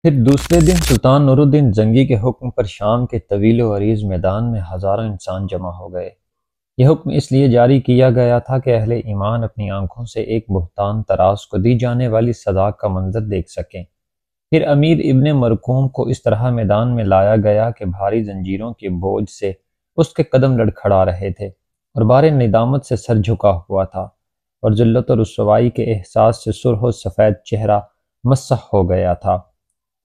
پھر دوسرے دن سلطان نور الدین زنگی کے حکم پر شام کے طویل و عریض میدان میں ہزاروں انسان جمع ہو گئے۔ یہ حکم اس لیے جاری کیا گیا تھا کہ اہل ایمان اپنی آنکھوں سے ایک بہتان طراز کو دی جانے والی سزا کا منظر دیکھ سکیں۔ پھر امیر ابن مرکوم کو اس طرح میدان میں لایا گیا کہ بھاری زنجیروں کے بوجھ سے اس کے قدم لڑکھڑا رہے تھے اور بار ندامت سے سر جھکا ہوا تھا، اور ذلت و رسوائی کے احساس سے سرخ و سفید چہرہ مسح ہو گیا تھا۔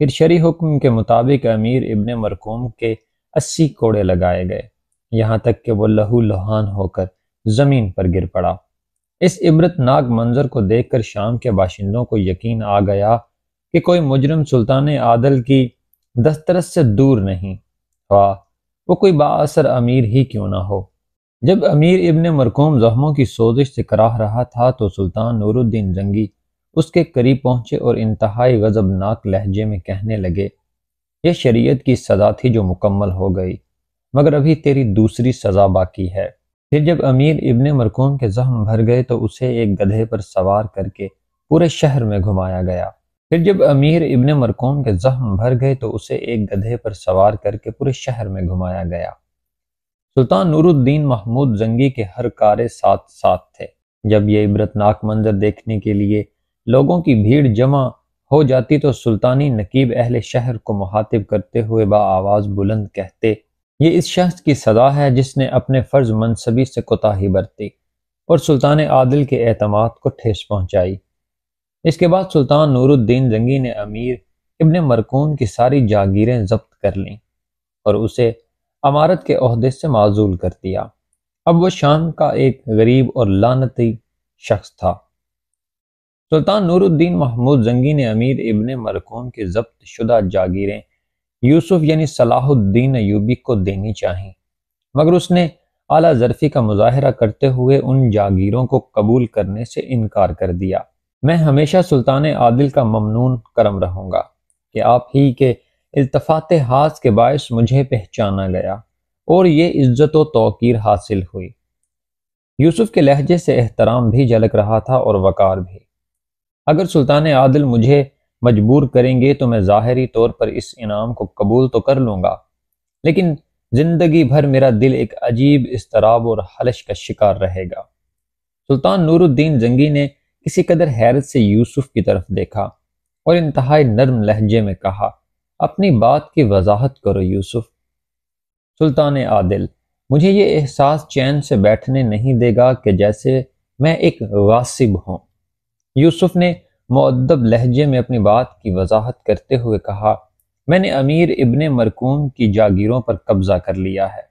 پھر شرعی حکم کے مطابق امیر ابن مرکوم کے 80 کوڑے لگائے گئے، یہاں تک کہ وہ لہو لہان ہو کر زمین پر گر پڑا۔ اس عبرت ناک منظر کو دیکھ کر شام کے باشندوں کو یقین آ گیا کہ کوئی مجرم سلطان عادل کی دسترس سے دور نہیں، خواہ وہ کوئی بااثر امیر ہی کیوں نہ ہو۔ جب امیر ابن مرکوم زخموں کی سوزش سے کراہ رہا تھا تو سلطان نور الدین زنگی اس کے قریب پہنچے اور انتہائی غضبناک لہجے میں کہنے لگے، یہ شریعت کی سزا تھی جو مکمل ہو گئی، مگر ابھی تیری دوسری سزا باقی ہے۔ پھر جب امیر ابن مرکوم کے زخم بھر گئے تو اسے ایک گدھے پر سوار کر کے پورے شہر میں گھمایا گیا۔ سلطان نور الدین محمود زنگی کے ہر کارے ساتھ ساتھ تھے۔ جب یہ عبرتناک منظر دیکھنے کے لیے لوگوں کی بھیڑ جمع ہو جاتی تو سلطانی نقیب اہل شہر کو مخاطب کرتے ہوئے بآواز بلند کہتے، یہ اس شخص کی سزا ہے جس نے اپنے فرض منصبی سے کوتاہی برتی اور سلطان عادل کے اعتماد کو ٹھیس پہنچائی۔ اس کے بعد سلطان نور الدین زنگی نے امیر ابن مرکوم کی ساری جاگیریں ضبط کر لیں اور اسے امارت کے عہدے سے معزول کر دیا۔ اب وہ شام کا ایک غریب اور لعنتی شخص تھا۔ سلطان نور الدین محمود زنگی نے امیر ابن مرکوم کی ضبط شدہ جاگیریں یوسف یعنی صلاح الدین ایوبی کو دینی چاہیں، مگر اس نے اعلیٰ ظرفی کا مظاہرہ کرتے ہوئے ان جاگیروں کو قبول کرنے سے انکار کر دیا۔ میں ہمیشہ سلطان عادل کا ممنون کرم رہوں گا کہ آپ ہی کے التفات ہاتھ کے باعث مجھے پہچانا گیا اور یہ عزت و توقیر حاصل ہوئی۔ یوسف کے لہجے سے احترام بھی جھلک رہا تھا اور وقار بھی۔ اگر سلطان عادل مجھے مجبور کریں گے تو میں ظاہری طور پر اس انعام کو قبول تو کر لوں گا، لیکن زندگی بھر میرا دل ایک عجیب اضطراب اور خلش کا شکار رہے گا۔ سلطان نور الدین زنگی نے کسی قدر حیرت سے یوسف کی طرف دیکھا اور انتہائی نرم لہجے میں کہا، اپنی بات کی وضاحت کرو یوسف۔ سلطان عادل، مجھے یہ احساس چین سے بیٹھنے نہیں دے گا کہ جیسے میں ایک غاصب ہوں۔ یوسف نے مؤدب لہجے میں اپنی بات کی وضاحت کرتے ہوئے کہا، میں نے امیر ابن مرکوم کی جاگیروں پر قبضہ کر لیا ہے۔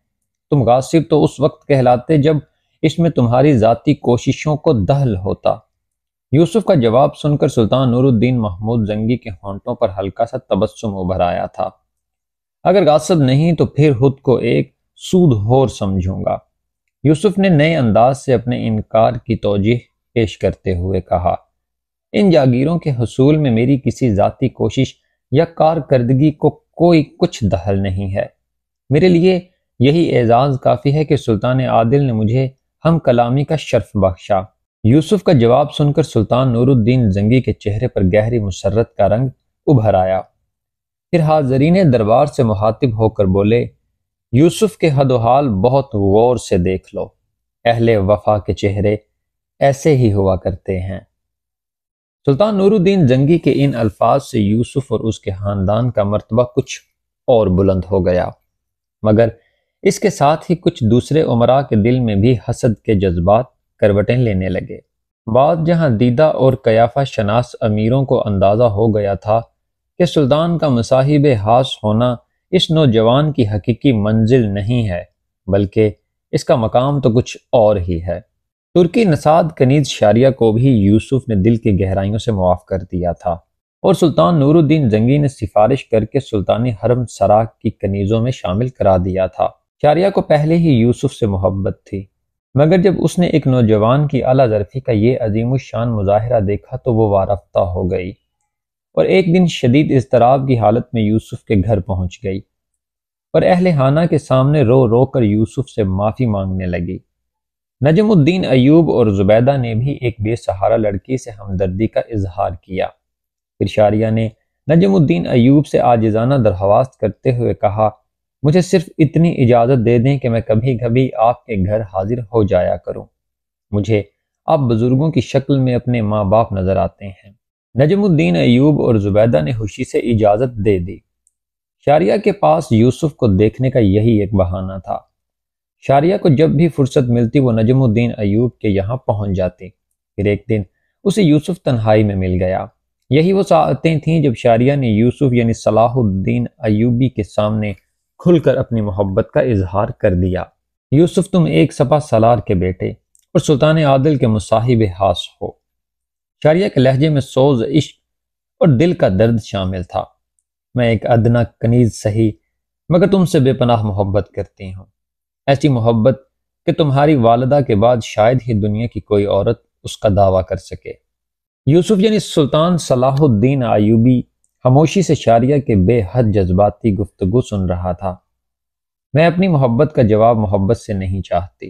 تم غاصب تو اس وقت کہلاتے جب اس میں تمہاری ذاتی کوششوں کو دخل ہوتا۔ یوسف کا جواب سن کر سلطان نور الدین محمود زنگی کے ہونٹوں پر ہلکا سا تبسم ابھر آیا تھا۔ اگر غاصب نہیں تو پھر خود کو ایک سود خور سمجھوں گا۔ یوسف نے نئے انداز سے اپنے انکار کی توجیہ پیش کرتے ہوئے کہا، ان جاگیروں کے حصول میں میری کسی ذاتی کوشش یا کارکردگی کو کوئی کچھ دخل نہیں ہے۔ میرے لیے یہی اعزاز کافی ہے کہ سلطان عادل نے مجھے ہم کلامی کا شرف بخشا۔ یوسف کا جواب سن کر سلطان نور الدین زنگی کے چہرے پر گہری مسرت کا رنگ ابھر آیا۔ پھر حاضرین دربار سے مخاطب ہو کر بولے، یوسف کے حد و حال بہت غور سے دیکھ لو، اہل وفا کے چہرے ایسے ہی ہوا کرتے ہیں۔ سلطان نور الدین زنگی کے ان الفاظ سے یوسف اور اس کے خاندان کا مرتبہ کچھ اور بلند ہو گیا، مگر اس کے ساتھ ہی کچھ دوسرے امراء کے دل میں بھی حسد کے جذبات کروٹیں لینے لگے۔ بعد جہاں دیدہ اور قیافہ شناس امیروں کو اندازہ ہو گیا تھا کہ سلطان کا مصاحب خاص ہونا اس نوجوان کی حقیقی منزل نہیں ہے بلکہ اس کا مقام تو کچھ اور ہی ہے، ترکی نژاد کنیز شاریہ کو بھی یوسف نے دل کی گہرائیوں سے معاف کر دیا تھا اور سلطان نور الدین زنگی نے سفارش کر کے سلطانی حرم سرا کی کنیزوں میں شامل کرا دیا تھا۔ شاریہ کو پہلے ہی یوسف سے محبت تھی، مگر جب اس نے ایک نوجوان کی اعلیٰ ظرفی کا یہ عظیم الشان مظاہرہ دیکھا تو وہ وارفتہ ہو گئی اور ایک دن شدید اضطراب کی حالت میں یوسف کے گھر پہنچ گئی اور اہل خانہ کے سامنے رو رو کر یوسف سے معافی مانگنے لگی۔ نجم الدین ایوب اور زبیدہ نے بھی ایک بے سہارا لڑکی سے ہمدردی کا اظہار کیا۔ پھر شاریہ نے نجم الدین ایوب سے عاجزانہ درخواست کرتے ہوئے کہا، مجھے صرف اتنی اجازت دے دیں کہ میں کبھی کبھی آپ کے گھر حاضر ہو جایا کروں۔ مجھے آپ بزرگوں کی شکل میں اپنے ماں باپ نظر آتے ہیں۔ نجم الدین ایوب اور زبیدہ نے خوشی سے اجازت دے دی۔ شاریہ کے پاس یوسف کو دیکھنے کا یہی ایک بہانہ تھا۔ شاریہ کو جب بھی فرصت ملتی وہ نجم الدین ایوب کے یہاں پہنچ جاتی۔ پھر ایک دن اسے یوسف تنہائی میں مل گیا۔ یہی وہ ساعتیں تھیں جب شاریہ نے یوسف یعنی صلاح الدین ایوبی کے سامنے کھل کر اپنی محبت کا اظہار کر دیا۔ یوسف، تم ایک سپہ سالار کے بیٹے اور سلطان عادل کے مصاحب خاص ہو۔ شاریہ کے لہجے میں سوز عشق اور دل کا درد شامل تھا۔ میں ایک ادنا کنیز سہی مگر تم سے بے پناہ محبت کرتی ہوں، ایسی محبت کہ تمہاری والدہ کے بعد شاید ہی دنیا کی کوئی عورت اس کا دعویٰ کر سکے۔ یوسف یعنی سلطان صلاح الدین ایوبی خاموشی سے شاریہ کے بے حد جذباتی گفتگو سن رہا تھا۔ میں اپنی محبت کا جواب محبت سے نہیں چاہتی۔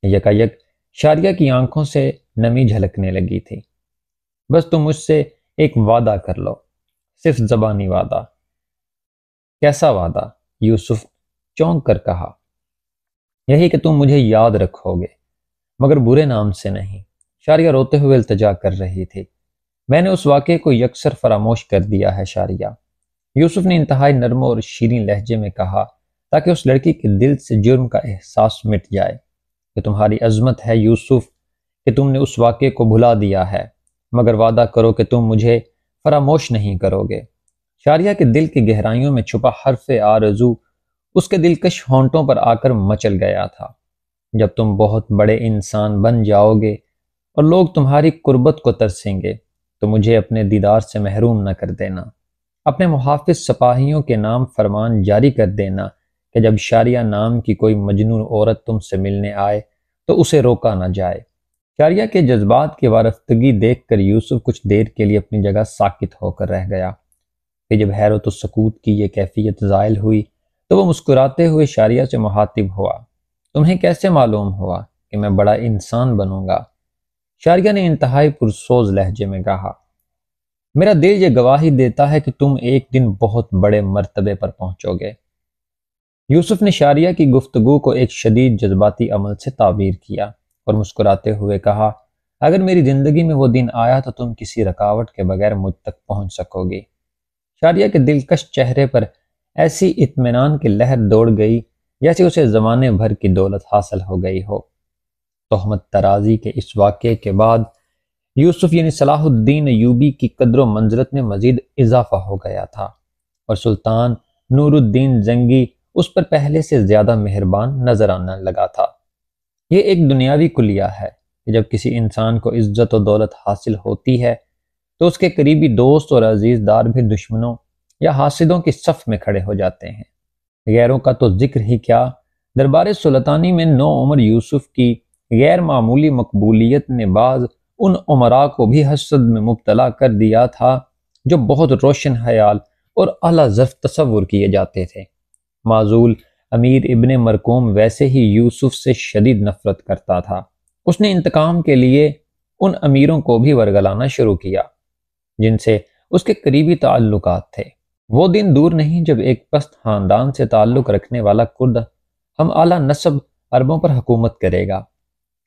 یکایک شاریہ کی آنکھوں سے نمی جھلکنے لگی تھی۔ بس تم مجھ سے ایک وعدہ کر لو، صرف زبانی وعدہ۔ کیسا وعدہ؟ یوسف چونک کر کہا۔ یہی کہ تم مجھے یاد رکھو گے مگر برے نام سے نہیں۔ شاریہ روتے ہوئے التجا کر رہی تھی۔ میں نے اس واقعے کو یکسر فراموش کر دیا ہے شاریہ، یوسف نے انتہائی نرم اور شیریں لہجے میں کہا، تاکہ اس لڑکی کے دل سے جرم کا احساس مٹ جائے کہ تمہاری عظمت ہے یوسف کہ تم نے اس واقعے کو بھلا دیا ہے، مگر وعدہ کرو کہ تم مجھے فراموش نہیں کرو گے۔ شاریہ کے دل کی گہرائیوں میں چھپا حرف آرزو اس کے دلکش ہونٹوں پر آ کر مچل گیا تھا۔ جب تم بہت بڑے انسان بن جاؤ گے اور لوگ تمہاری قربت کو ترسیں گے تو مجھے اپنے دیدار سے محروم نہ کر دینا۔ اپنے محافظ سپاہیوں کے نام فرمان جاری کر دینا کہ جب شاریہ نام کی کوئی مجنون عورت تم سے ملنے آئے تو اسے روکا نہ جائے۔ شاریہ کے جذبات کی وارفتگی دیکھ کر یوسف کچھ دیر کے لیے اپنی جگہ ساکت ہو کر رہ گیا۔ کہ جب حیرت و سکوت کی یہ کیفیت زائل ہوئی تو وہ مسکراتے ہوئے شاریہ سے مخاطب ہوا، تمہیں کیسے معلوم ہوا کہ میں بڑا انسان بنوں گا؟ شاریہ نے انتہائی پرسوز لہجے میں کہا، میرا دل یہ گواہی دیتا ہے کہ تم ایک دن بہت بڑے مرتبے پر پہنچو گے۔ یوسف نے شاریہ کی گفتگو کو ایک شدید جذباتی عمل سے تعبیر کیا اور مسکراتے ہوئے کہا، اگر میری زندگی میں وہ دن آیا تو تم کسی رکاوٹ کے بغیر مجھ تک پہنچ سکو گی۔ شاریہ کے دلکش چہرے پر ایسی اطمینان کی لہر دوڑ گئی جیسے اسے زمانے بھر کی دولت حاصل ہو گئی ہو۔ تہمت ترازی کے اس واقعے کے بعد یوسف یعنی صلاح الدین ایوبی کی قدر و منزلت میں مزید اضافہ ہو گیا تھا اور سلطان نور الدین زنگی اس پر پہلے سے زیادہ مہربان نظر آنے لگا تھا۔ یہ ایک دنیاوی کلیہ ہے کہ جب کسی انسان کو عزت و دولت حاصل ہوتی ہے تو اس کے قریبی دوست اور عزیز دار بھی دشمنوں یا حاسدوں کی صف میں کھڑے ہو جاتے ہیں۔ غیروں کا تو ذکر ہی کیا، دربار سلطانی میں نو عمر یوسف کی غیر معمولی مقبولیت نے بعض ان عمراء کو بھی حسد میں مبتلا کر دیا تھا جو بہت روشن خیال اور اعلیٰ ظرف تصور کیے جاتے تھے۔ معزول امیر ابن مرقوم ویسے ہی یوسف سے شدید نفرت کرتا تھا۔ اس نے انتقام کے لیے ان امیروں کو بھی ورگلانا شروع کیا جن سے اس کے قریبی تعلقات تھے۔ وہ دن دور نہیں جب ایک پست خاندان سے تعلق رکھنے والا کرد ہم اعلیٰ نسب عربوں پر حکومت کرے گا۔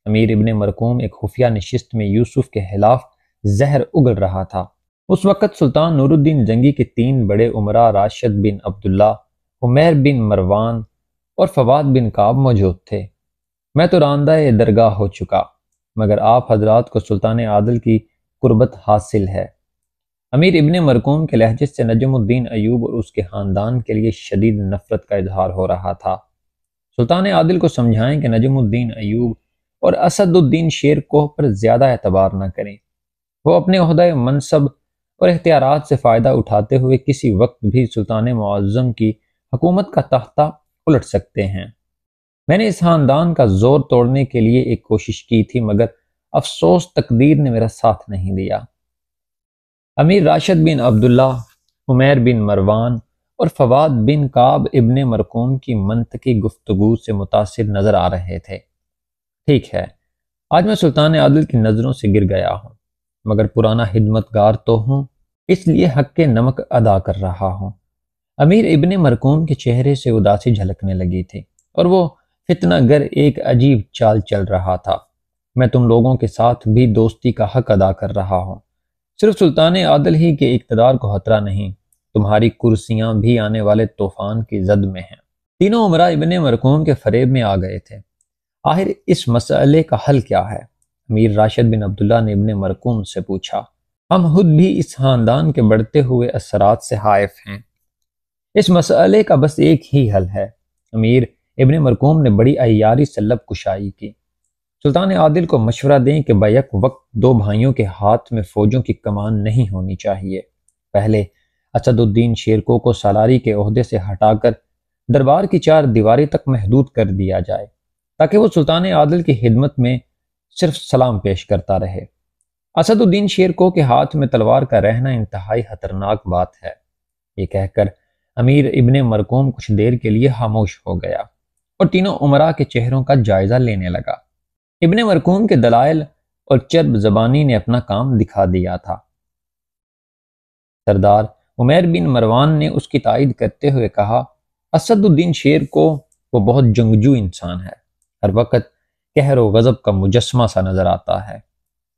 امیر ابن مرقوم ایک خفیہ نشست میں یوسف کے خلاف زہر اگل رہا تھا۔ اس وقت سلطان نور الدین زنگی کے 3 بڑے امراء راشد بن عبداللہ، عمیر بن مروان اور فواد بن کعب موجود تھے۔ میں تو راندہ درگاہ ہو چکا مگر آپ حضرات کو سلطان عادل کی قربت حاصل ہے۔ امیر ابن مرقوم کے لہجے سے نجم الدین ایوب اور اس کے خاندان کے لیے شدید نفرت کا اظہار ہو رہا تھا۔ سلطان عادل کو سمجھائیں کہ نجم الدین ایوب اور اسد الدین شیر کوہ پر زیادہ اعتبار نہ کریں۔ وہ اپنے عہدہ منصب اور اختیارات سے فائدہ اٹھاتے ہوئے کسی وقت بھی سلطان معظم کی حکومت کا تختہ الٹ سکتے ہیں۔ میں نے اس خاندان کا زور توڑنے کے لیے ایک کوشش کی تھی مگر افسوس تقدیر نے میرا ساتھ نہیں دیا۔ امیر راشد بن عبداللہ، عمیر بن مروان اور فواد بن کعب ابن مرقوم کی منطقی گفتگو سے متاثر نظر آ رہے تھے۔ ٹھیک ہے، آج میں سلطان عادل کی نظروں سے گر گیا ہوں مگر پرانا خدمتگار تو ہوں۔ اس لیے حق کے نمک ادا کر رہا ہوں۔ امیر ابن مرکوم کے چہرے سے اداسی جھلکنے لگی تھی اور وہ فتنہ گر ایک عجیب چال چل رہا تھا۔ میں تم لوگوں کے ساتھ بھی دوستی کا حق ادا کر رہا ہوں۔ صرف سلطان عادل ہی کے اقتدار کو خطرہ نہیں، تمہاری کرسیاں بھی آنے والے طوفان کی زد میں ہیں۔ تینوں امراء ابن مرکوم کے فریب میں آ گئے تھے۔ آخر اس مسئلے کا حل کیا ہے؟ امیر راشد بن عبداللہ نے ابن مرکوم سے پوچھا۔ ہم خود بھی اس خاندان کے بڑھتے ہوئے اثرات سے خائف ہیں۔ اس مسئلے کا بس ایک ہی حل ہے۔ امیر ابن مرکوم نے بڑی عیاری سے لب کشائی کی۔ سلطان عادل کو مشورہ دیں کہ بیک وقت دو بھائیوں کے ہاتھ میں فوجوں کی کمان نہیں ہونی چاہیے۔ پہلے اسد الدین شیرکو کو سالاری کے عہدے سے ہٹا کر دربار کی چار دیواری تک محدود کر دیا جائے تاکہ وہ سلطان عادل کی خدمت میں صرف سلام پیش کرتا رہے۔ اسد الدین شیرکو کے ہاتھ میں تلوار کا رہنا انتہائی خطرناک بات ہے۔ یہ کہہ کر امیر ابن مرکوم کچھ دیر کے لیے خاموش ہو گیا اور تینوں امراء کے چہروں کا جائزہ لینے لگا۔ ابن مرکوم کے دلائل اور چرب زبانی نے اپنا کام دکھا دیا تھا۔ سردار عمیر بن مروان نے اس کی تائید کرتے ہوئے کہا، اسد الدین شیرکو وہ بہت جنگجو انسان ہے، ہر وقت قہر و غضب کا مجسمہ سا نظر آتا ہے۔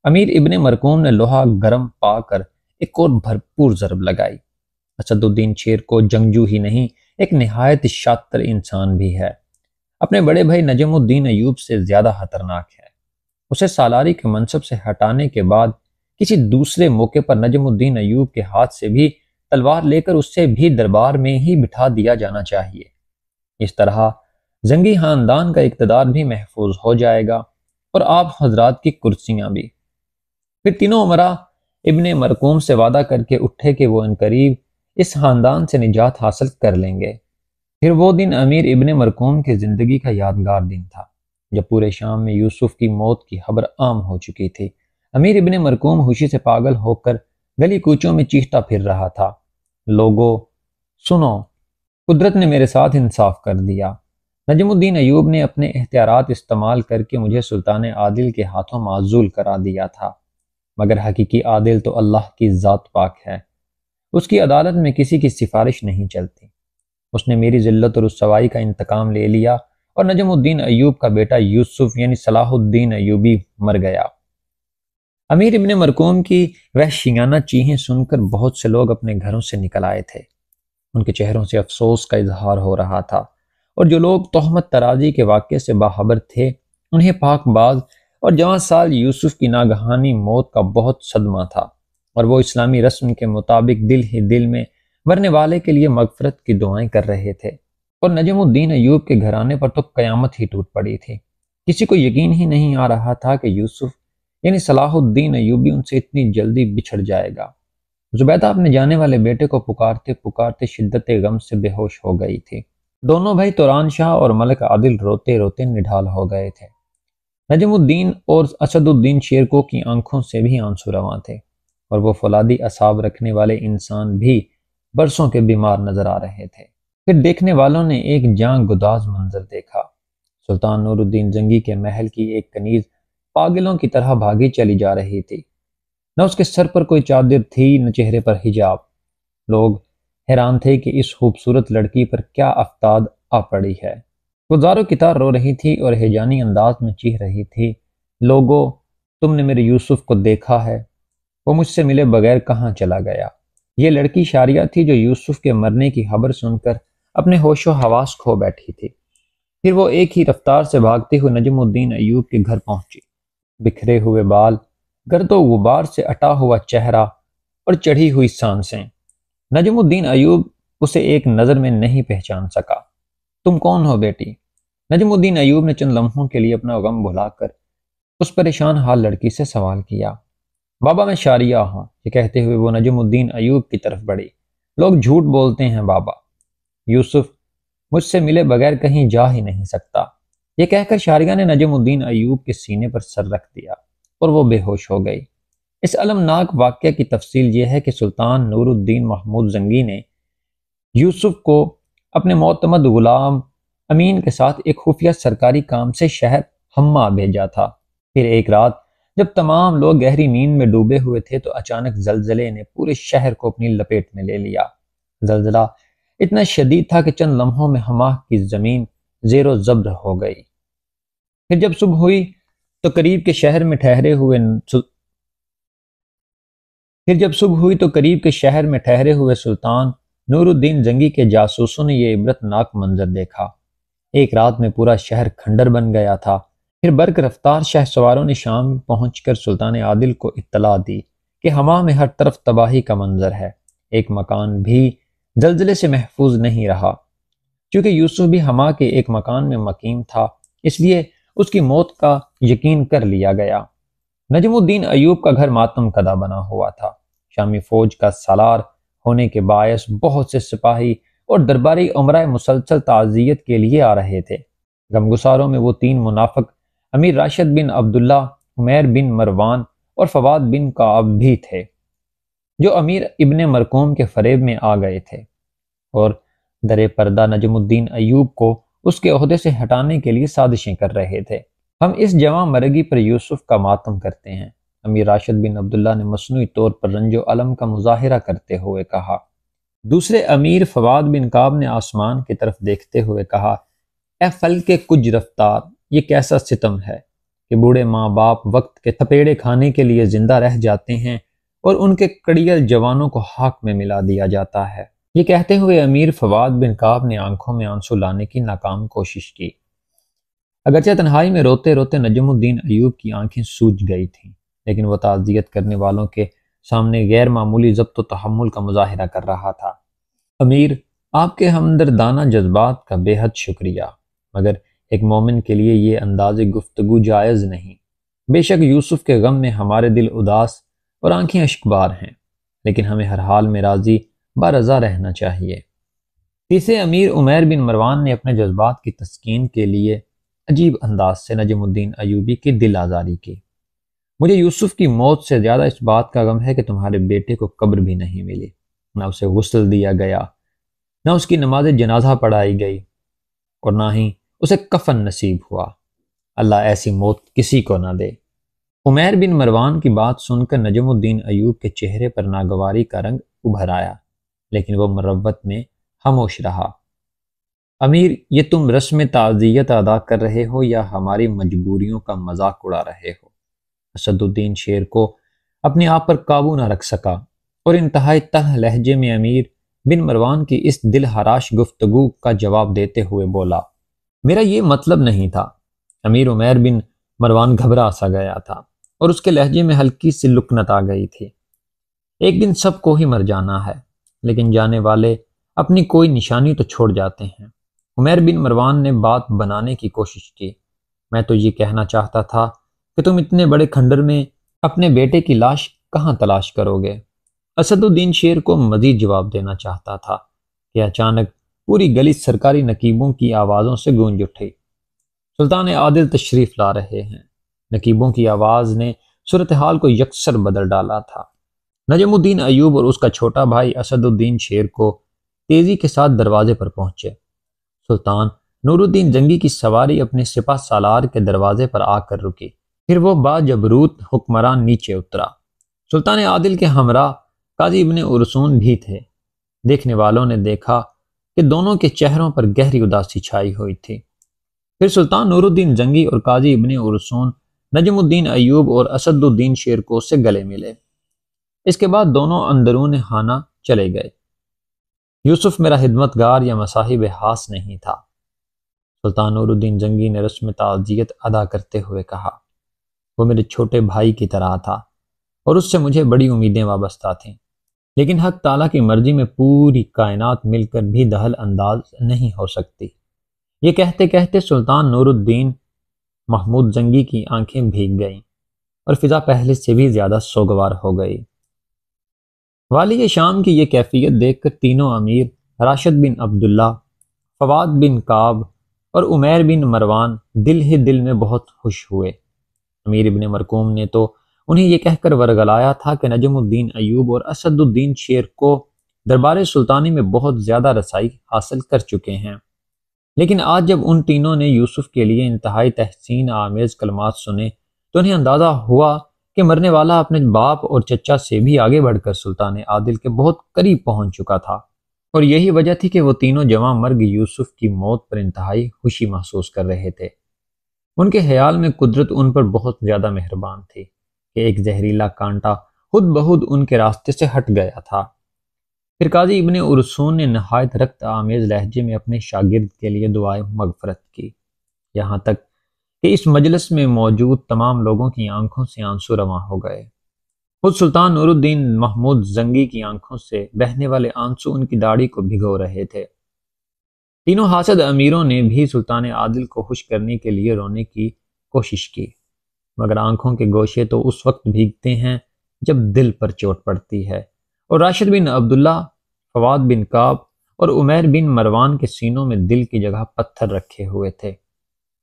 امیر ابن مرکوم نے لوہا گرم پا کر ایک اور بھرپور ضرب لگائی۔ اسد الدین شیرکو جنگجو ہی نہیں، ایک نہایت شاطر انسان بھی ہے، اپنے بڑے بھائی نجم الدین ایوب سے زیادہ خطرناک ہے۔ اسے سالاری کے منصب سے ہٹانے کے بعد کسی دوسرے موقع پر نجم الدین ایوب کے ہاتھ سے بھی تلوار لے کر اسے بھی دربار میں ہی بٹھا دیا جانا چاہیے۔ اس طرح زنگی خاندان کا اقتدار بھی محفوظ ہو جائے گا اور آپ حضرات کی کرسیاں بھی۔ پھر تینوں امراء ابن مرکوم سے وعدہ کر کے اٹھے کہ وہ عنقریب اس خاندان سے نجات حاصل کر لیں گے۔ پھر وہ دن امیر ابن مرکوم کی زندگی کا یادگار دن تھا، جب پورے شام میں یوسف کی موت کی خبر عام ہو چکی تھی۔ امیر ابن مرکوم خوشی سے پاگل ہو کر گلی کوچوں میں چیختا پھر رہا تھا، لوگو سنو، قدرت نے میرے ساتھ انصاف کر دیا۔ نجم الدین ایوب نے اپنے اختیارات استعمال کر کے مجھے سلطان عادل کے ہاتھوں معزول کرا دیا تھا، مگر حقیقی عادل تو اللہ کی ذات پاک ہے، اس کی عدالت میں کسی کی سفارش نہیں چلتی۔ اس نے میری ذلت اور رسوائی کا انتقام لے لیا اور نجم الدین ایوب کا بیٹا یوسف یعنی صلاح الدین ایوبی مر گیا۔ امیر ابن مرکوم کی وحشیانہ چیخیں سن کر بہت سے لوگ اپنے گھروں سے نکل آئے تھے۔ ان کے چہروں سے افسوس کا اظہار ہو رہا تھا، اور جو لوگ تہمت ترازی کے واقعے سے باخبر تھے انہیں پاک باز اور جوان سال یوسف کی ناگہانی موت کا بہت صدمہ تھا، اور وہ اسلامی رسم کے مطابق دل ہی دل میں مرنے والے کے لیے مغفرت کی دعائیں کر رہے تھے۔ اور نجم الدین ایوب کے گھرانے پر تو قیامت ہی ٹوٹ پڑی تھی۔ کسی کو یقین ہی نہیں آ رہا تھا کہ یوسف یعنی صلاح الدین ایوبی ان سے اتنی جلدی بچھڑ جائے گا۔ زبیدہ اپنے جانے والے بیٹے کو پکارتے پکارتے شدت غم سے بے ہوش ہو گئی تھی۔ دونوں بھائی توران شاہ اور ملک عادل روتے روتے نڈھال ہو گئے تھے۔ نجم الدین اور اسد الدین شیرکو کی آنکھوں سے بھی آنسو رواں تھے، اور وہ فولادی اعصاب رکھنے والے انسان بھی برسوں کے بیمار نظر آ رہے تھے۔ پھر دیکھنے والوں نے ایک جاں گداز منظر دیکھا۔ سلطان نور الدین زنگی کے محل کی ایک کنیز پاگلوں کی طرح بھاگی چلی جا رہی تھی۔ نہ اس کے سر پر کوئی چادر تھی، نہ چہرے پر حجاب۔ لوگ حیران تھے کہ اس خوبصورت لڑکی پر کیا افتاد آ پڑی ہے۔ وہ زارو کتار رو رہی تھی اور ہیجانی انداز میں چیخ رہی تھی، لوگو تم نے میرے یوسف کو دیکھا ہے؟ وہ مجھ سے ملے بغیر کہاں چلا گیا؟ یہ لڑکی شاریہ تھی جو یوسف کے مرنے کی خبر سن کر اپنے ہوش و حواس کھو بیٹھی تھی۔ پھر وہ ایک ہی رفتار سے بھاگتے ہوئے نجم الدین ایوب کے گھر پہنچی۔ بکھرے ہوئے بال، گرد و غبار سے اٹا ہوا چہرہ اور چڑھی ہوئی سانسیں۔ نجم الدین ایوب اسے ایک نظر میں نہیں پہچان سکا۔ تم کون ہو بیٹی؟ نجم الدین ایوب نے چند لمحوں کے لیے اپنا غم بھلا کر اس پریشان حال لڑکی سے سوال کیا۔ بابا میں شاریہ ہوں، یہ کہتے ہوئے وہ نجم الدین ایوب کی طرف بڑھی۔ لوگ جھوٹ بولتے ہیں بابا، یوسف مجھ سے ملے بغیر کہیں جا ہی نہیں سکتا۔ یہ کہہ کر شاریہ نے نجم الدین ایوب کے سینے پر سر رکھ دیا اور وہ بے ہوش ہو گئی۔ اس المناک واقعہ کی تفصیل یہ ہے کہ سلطان نور الدین محمود زنگی نے یوسف کو اپنے معتمد غلام امین کے ساتھ ایک خفیہ سرکاری کام سے شہر ہما بھیجا تھا۔ پھر ایک رات جب تمام لوگ گہری نیند میں ڈوبے ہوئے تھے تو اچانک زلزلے نے پورے شہر کو اپنی لپیٹ میں لے لیا۔ زلزلہ اتنا شدید تھا کہ چند لمحوں میں ہمہ کی زمین زیر و زبر ہو گئی۔ پھر جب صبح ہوئی تو قریب کے شہر میں ٹھہرے ہوئے سلطان نور الدین زنگی کے جاسوسوں نے یہ عبرت ناک منظر دیکھا۔ ایک رات میں پورا شہر کھنڈر بن گیا تھا۔ پھر برق رفتار شہ سواروں نے شام پہنچ کر سلطان عادل کو اطلاع دی کہ ہما میں ہر طرف تباہی کا منظر ہے، ایک مکان بھی زلزلے سے محفوظ نہیں رہا۔ چونکہ یوسف بھی ہما کے ایک مکان میں مقیم تھا، اس لیے اس کی موت کا یقین کر لیا گیا۔ نجم الدین ایوب کا گھر ماتم کدہ بنا ہوا تھا۔ شامی فوج کا سالار ہونے کے باعث بہت سے سپاہی اور درباری عمرہ مسلسل تعزیت کے لیے آ رہے تھے۔ غمگساروں میں وہ 3 منافق امیر راشد بن عبداللہ، عمیر بن مروان اور فواد بن کعب بھی تھے، جو امیر ابن مرقوم کے فریب میں آ گئے تھے اور در پردہ نجم الدین ایوب کو اس کے عہدے سے ہٹانے کے لیے سازشیں کر رہے تھے۔ ہم اس جواں مرگی پر یوسف کا ماتم کرتے ہیں، امیر راشد بن عبداللہ نے مصنوعی طور پر رنج و الم کا مظاہرہ کرتے ہوئے کہا۔ دوسرے امیر فواد بن کعب نے آسمان کی طرف دیکھتے ہوئے کہا، اے فلک کج رفتار، یہ کیسا ستم ہے کہ بوڑھے ماں باپ وقت کے تھپیڑے کھانے کے لیے زندہ رہ جاتے ہیں اور ان کے کڑیل جوانوں کو خاک میں ملا دیا جاتا ہے۔ یہ کہتے ہوئے امیر فواد بن کعب نے آنکھوں میں آنسو لانے کی ناکام کوشش کی۔ اگرچہ تنہائی میں روتے روتے نجم الدین ایوب کی آنکھیں سوج گئی تھیں، لیکن وہ تعزیت کرنے والوں کے سامنے غیر معمولی ضبط و تحمل کا مظاہرہ کر رہا تھا۔ امیر، آپ کے ہمدردانہ جذبات کا بے حد شکریہ، مگر ایک مومن کے لیے یہ انداز گفتگو جائز نہیں۔ بے شک یوسف کے غم میں ہمارے دل اداس اور آنکھیں اشکبار ہیں، لیکن ہمیں ہر حال میں راضی برضا رہنا چاہیے۔ تیسرے امیر عمیر بن مروان نے اپنے جذبات کی تسکین کے لیے عجیب انداز سے نجم الدین ایوبی کی دل آزاری کی۔ مجھے یوسف کی موت سے زیادہ اس بات کا غم ہے کہ تمہارے بیٹے کو قبر بھی نہیں ملی، نہ اسے غسل دیا گیا، نہ اس کی نماز جنازہ پڑھائی گئی، اور نہ ہی اسے کفن نصیب ہوا۔ اللہ ایسی موت کسی کو نہ دے۔ عمیر بن مروان کی بات سن کر نجم الدین ایوب کے چہرے پر ناگواری کا رنگ ابھر آیا، لیکن وہ مروت میں خاموش رہا۔ امیر، یہ تم رسم تعزیت ادا کر رہے ہو یا ہماری مجبوریوں کا مذاق اڑا رہے ہو؟ اسد الدین شیر کو اپنے آپ پر قابو نہ رکھ سکا اور انتہائی تلخ لہجے میں امیر بن مروان کی اس دل ہراش گفتگو کا جواب دیتے ہوئے بولا، میرا یہ مطلب نہیں تھا۔ امیر عمیر بن مروان گھبرا سا گیا تھا اور اس کے لہجے میں ہلکی سی لکنت آ گئی تھی۔ ایک دن سب کو ہی مر جانا ہے، لیکن جانے والے اپنی کوئی نشانی تو چھوڑ جاتے ہیں۔ عمیر بن مروان نے بات بنانے کی کوشش کی، میں تو یہ کہنا چاہتا تھا کہ تم اتنے بڑے کھنڈر میں اپنے بیٹے کی لاش کہاں تلاش کرو گے؟ اسد الدین شیر کو مزید جواب دینا چاہتا تھا کہ اچانک پوری گلی سرکاری نقیبوں کی آوازوں سے گونج اٹھی۔ سلطان عادل تشریف لا رہے ہیں۔ نقیبوں کی آواز نے صورتحال کو یکسر بدل ڈالا تھا۔ نجم الدین ایوب اور اس کا چھوٹا بھائی اسد الدین شیر کو تیزی کے ساتھ دروازے پر پہنچے۔ سلطان نور الدین زنگی کی سواری اپنے سپہ سالار کے دروازے پر آ کر رکی، پھر وہ باجبروت حکمران نیچے اترا۔ سلطان عادل کے ہمراہ قاضی ابن ارسون بھی تھے۔ دیکھنے والوں نے دیکھا کہ دونوں کے چہروں پر گہری اداسی چھائی ہوئی تھی۔ پھر سلطان نور الدین زنگی اور قاضی ابن ارسون نجم الدین ایوب اور اسد الدین شیر کو سے گلے ملے۔ اس کے بعد دونوں اندرون خانہ چلے گئے۔ یوسف میرا خدمتگار یا مصاحب خاص نہیں تھا، سلطان نور الدین زنگی نے رسم تعزیت ادا کرتے ہوئے کہا۔ وہ میرے چھوٹے بھائی کی طرح تھا اور اس سے مجھے بڑی امیدیں وابستہ تھیں، لیکن حق تعالیٰ کی مرضی میں پوری کائنات مل کر بھی دخل انداز نہیں ہو سکتی۔ یہ کہتے کہتے سلطان نور الدین محمود زنگی کی آنکھیں بھیگ گئیں اور فضا پہلے سے بھی زیادہ سوگوار ہو گئی۔ والی شام کی یہ کیفیت دیکھ کر تینوں امیر راشد بن عبداللہ، فواد بن کعب اور عمیر بن مروان دل ہی دل میں بہت خوش ہوئے۔ امیر ابن مرقوم نے تو انہیں یہ کہہ کر ورگلایا تھا کہ نجم الدین ایوب اور اسد الدین شیر کو دربار سلطانی میں بہت زیادہ رسائی حاصل کر چکے ہیں، لیکن آج جب ان تینوں نے یوسف کے لیے انتہائی تحسین آمیز کلمات سنے تو انہیں اندازہ ہوا کہ مرنے والا اپنے باپ اور چچا سے بھی آگے بڑھ کر سلطان عادل کے بہت قریب پہنچ چکا تھا، اور یہی وجہ تھی کہ وہ تینوں جواں مرگ یوسف کی موت پر انتہائی خوشی محسوس کر رہے تھے۔ ان کے خیال میں قدرت ان پر بہت زیادہ مہربان تھی کہ ایک زہریلا کانٹا خود بخود ان کے راستے سے ہٹ گیا تھا۔ پھر قاضی ابن ارسون نے نہایت رقت آمیز لہجے میں اپنے شاگرد کے لیے دعائے مغفرت کی، یہاں تک کہ اس مجلس میں موجود تمام لوگوں کی آنکھوں سے آنسو رواں ہو گئے۔ خود سلطان نور الدین محمود زنگی کی آنکھوں سے بہنے والے آنسو ان کی داڑھی کو بھگو رہے تھے۔ تینوں حاسد امیروں نے بھی سلطان عادل کو خوش کرنے کے لیے رونے کی کوشش کی، مگر آنکھوں کے گوشے تو اس وقت بھیگتے ہیں جب دل پر چوٹ پڑتی ہے، اور راشد بن عبداللہ، فواد بن کعب اور عمیر بن مروان کے سینوں میں دل کی جگہ پتھر رکھے ہوئے تھے۔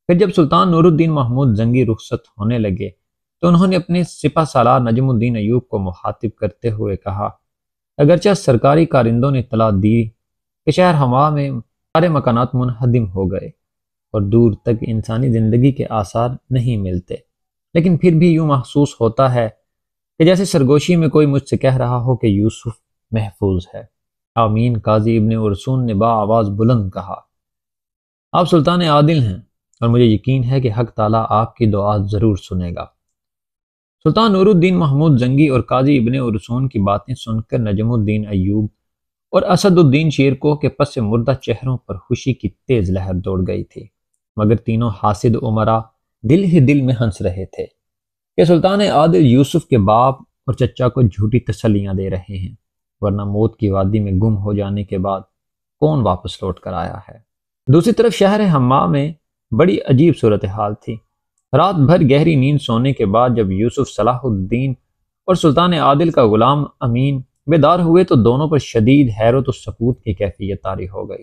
پھر جب سلطان نور الدین محمود زنگی رخصت ہونے لگے تو انہوں نے اپنے سپہ سالار نجم الدین ایوب کو مخاطب کرتے ہوئے کہا، اگرچہ سرکاری کارندوں نے اطلاع دی کہ شہر حما میں سارے مکانات منہدم ہو گئے اور دور تک انسانی زندگی کے آثار نہیں ملتے، لیکن پھر بھی یوں محسوس ہوتا ہے کہ جیسے سرگوشی میں کوئی مجھ سے کہہ رہا ہو کہ یوسف محفوظ ہے۔ آمین۔ قاضی ابن ارسون نے با آواز بلند کہا، آپ سلطان عادل ہیں اور مجھے یقین ہے کہ حق تعالیٰ آپ کی دعا ضرور سنے گا۔ سلطان نور الدین محمود زنگی اور قاضی ابن ارسون کی باتیں سن کر نجم الدین ایوب اور اسد الدین شیرکوہ کے پس مردہ چہروں پر خوشی کی تیز لہر دوڑ گئی تھی، مگر تینوں حاسد عمرا دل ہی دل میں ہنس رہے تھے کہ سلطان عادل یوسف کے باپ اور چچا کو جھوٹی تسلیاں دے رہے ہیں، ورنہ موت کی وادی میں گم ہو جانے کے بعد کون واپس لوٹ کر آیا ہے۔ دوسری طرف شہر حما میں بڑی عجیب صورتحال تھی۔ رات بھر گہری نیند سونے کے بعد جب یوسف صلاح الدین اور سلطان عادل کا غلام امین بیدار ہوئے تو دونوں پر شدید حیرت و سکوت کی کیفیت طاری ہو گئی۔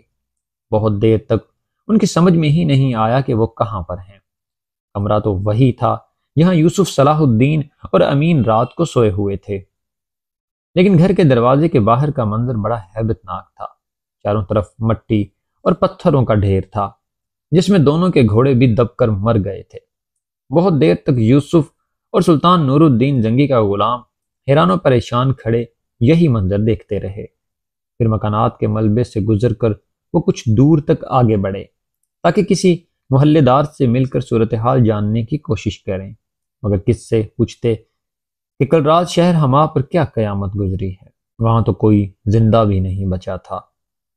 بہت دیر تک ان کی سمجھ میں ہی نہیں آیا کہ وہ کہاں پر ہیں۔ کمرہ تو وہی تھا جہاں یوسف صلاح الدین اور امین رات کو سوئے ہوئے تھے، لیکن گھر کے دروازے کے باہر کا منظر بڑا ہیبت ناک تھا۔ چاروں طرف مٹی اور پتھروں کا ڈھیر تھا جس میں دونوں کے گھوڑے بھی دب کر مر گئے تھے۔ بہت دیر تک یوسف اور سلطان نور الدین زنگی کا غلام حیران و پریشان کھڑے یہی منظر دیکھتے رہے۔ پھر مکانات کے ملبے سے گزر کر وہ کچھ دور تک آگے بڑھے تاکہ کسی محلے دار سے مل کر صورتحال جاننے کی کوشش کریں، مگر کس سے پوچھتے کہ کل رات شہر حما پر کیا قیامت گزری ہے۔ وہاں تو کوئی زندہ بھی نہیں بچا تھا۔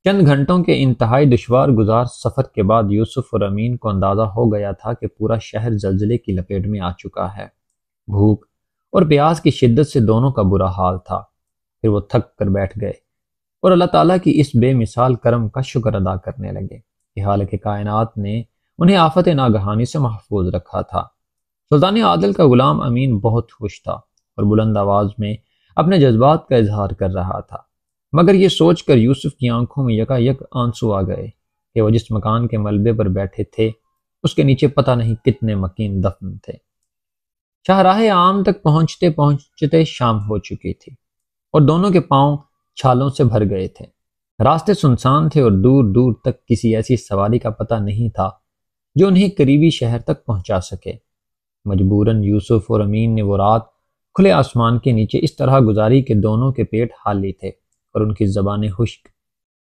چند گھنٹوں کے انتہائی دشوار گزار سفر کے بعد یوسف اور امین کو اندازہ ہو گیا تھا کہ پورا شہر زلزلے کی لپیٹ میں آ چکا ہے۔ بھوک اور پیاس کی شدت سے دونوں کا برا حال تھا۔ پھر وہ تھک کر بیٹھ گئے اور اللہ تعالیٰ کی اس بے مثال کرم کا شکر ادا کرنے لگے کہ حالانکہ کائنات نے انہیں آفت ناگہانی سے محفوظ رکھا تھا۔ سلطان عادل کا غلام امین بہت خوش تھا اور بلند آواز میں اپنے جذبات کا اظہار کر رہا تھا، مگر یہ سوچ کر یوسف کی آنکھوں میں یکا یک آنسو آ گئے کہ وہ جس مکان کے ملبے پر بیٹھے تھے اس کے نیچے پتہ نہیں کتنے مکین دفن تھے۔ شاہراہ عام تک پہنچتے پہنچتے شام ہو چکی تھی اور دونوں کے پاؤں چھالوں سے بھر گئے تھے۔ راستے سنسان تھے اور دور دور تک کسی ایسی سواری کا پتہ نہیں تھا جو انہیں قریبی شہر تک پہنچا سکے۔ مجبوراً یوسف اور امین نے وہ رات کھلے آسمان کے نیچے اس طرح گزاری کہ دونوں کے پیٹ خالی تھے اور ان کی زبانیں خشک۔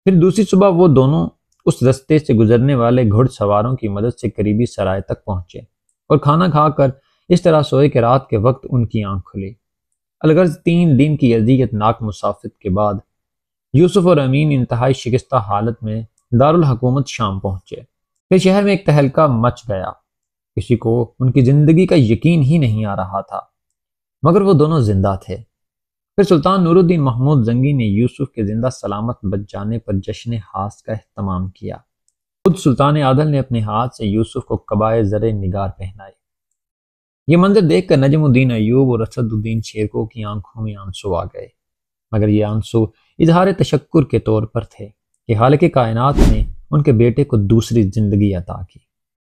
پھر دوسری صبح وہ دونوں اس رستے سے گزرنے والے گھڑ سواروں کی مدد سے قریبی سرائے تک پہنچے اور کھانا کھا کر اس طرح سوئے کہ رات کے وقت ان کی آنکھ کھلی۔ الغرض 3 دن کی اذیت ناک مسافت کے بعد یوسف اور امین انتہائی شکستہ حالت میں دارالحکومت شام پہنچے۔ پھر شہر میں ایک تہلکہ مچ گیا۔ کسی کو ان کی زندگی کا یقین ہی نہیں آ رہا تھا، مگر وہ دونوں زندہ تھے۔ پھر سلطان نور الدین محمود زنگی نے یوسف کے زندہ سلامت بچ جانے پر جشن خاص کا اہتمام کیا۔ خود سلطان عادل نے اپنے ہاتھ سے یوسف کو قبائے زر نگار پہنائے۔ یہ منظر دیکھ کر نجم الدین ایوب اور اسد الدین شیرکوہ کی آنکھوں میں آنسو آ گئے، مگر یہ آنسو اظہار تشکر کے طور پر تھے کہ خالق کائنات نے ان کے بیٹے کو دوسری زندگی عطا کی۔